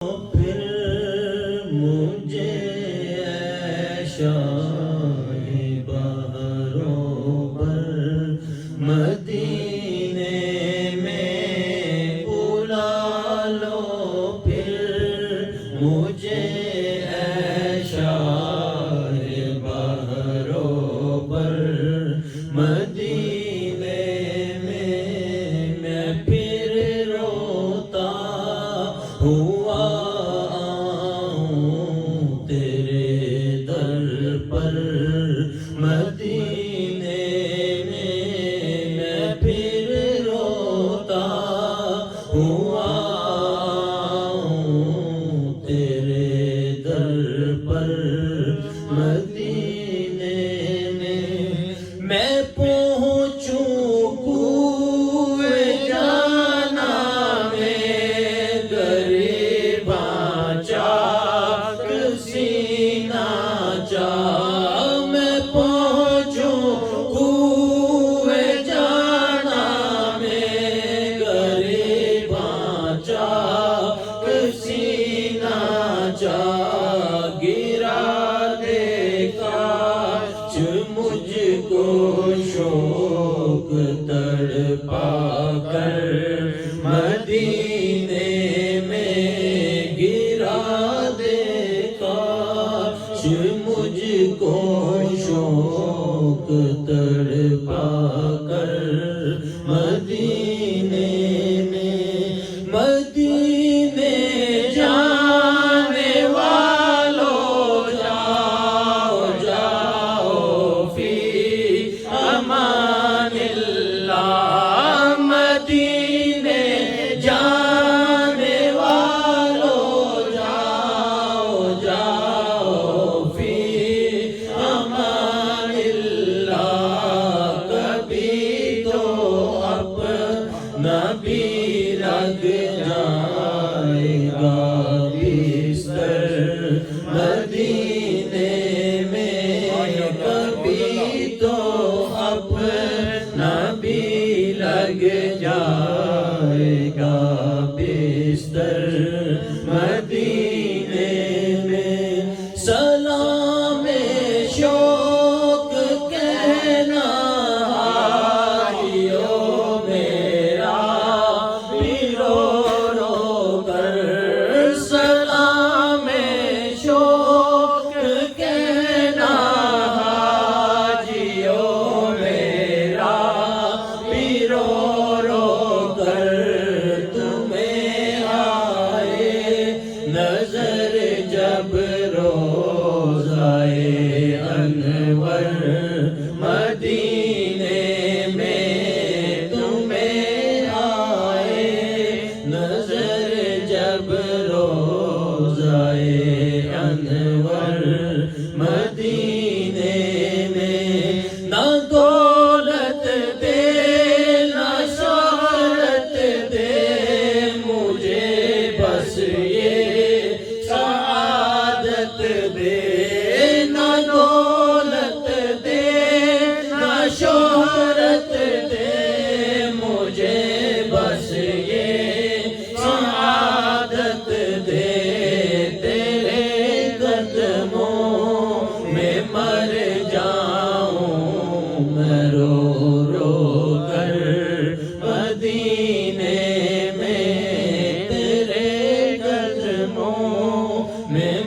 پھر مجھے شاہی بہاروں پر مدینے میں بلا لو، پھر مجھے شاہی بہاروں پر مدینے میں پھر روتا ہوا تیرے در پر مدینے میں پھر روتا ہوا تیرے در پر مدینے میں پہنچوں کوئے جانا میں غریباں چاک سینہ چاہ میں پہنچوں کوئے جانا میں غریباں چاک سینہ چاہ گرا دے کاش مجھ کو شوق تڑپا کر مدینے میں گرا دے کاش مجھ کو شوق تڑپا کر مدینے میں مدینے جانے والوں جاؤ جاؤ فی امان اللہ، مدینے جانے والوں جاؤ جاؤ فی امان اللہ، کبھی تو اپنا بھی لگ جائے گا بستر مدینے میں، کبھی تو اپنا بھی لگ جائے گا بستر مدینے میں، سلام شوق کہنا حاجیوں میرا بھی رو رو کر، سلام شوق کہنا حاجیوں میرا بھی رو رو کر، تمہیں آئے نظر جب روضائے انور مدینے میں، تمہیں آئے نظر جب روضائے انور مدینے میں، نہ دولت دے نہ شہرت دے مجھے، بس یہ سعادت دے، نہ دولت دے نہ شہرت دے مجھے، بس یہ سعادت دے، تیرے قدموں میں مر جاؤں میں رو رو کر مدینے میں، تیرے قدموں میں